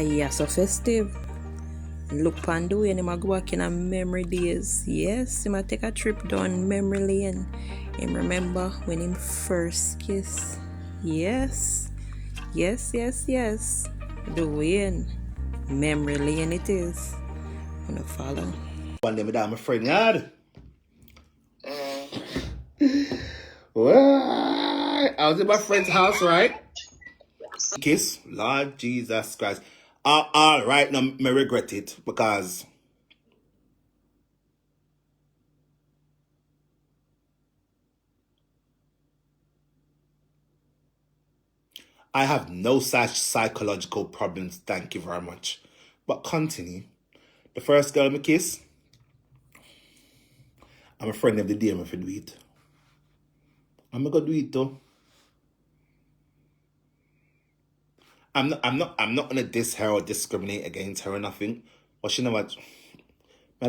Yeah, so festive. Look Pandu and him a go back in a memory days. Yes, him a take a trip down memory lane. Him remember when him first kiss. Yes. Dwayne. Memory lane it is. Wanna follow? One day, my friend, yard. Well, I was in my friend's house, right? Kiss, Lord Jesus Christ. All right, now I regret it because I have no such psychological problems. Thank you very much. But continue. The first girl I kiss, I'm a friend of the day. I'm going to do it. I'm gonna do it though. I'm not gonna diss her or discriminate against her or nothing. But you know what?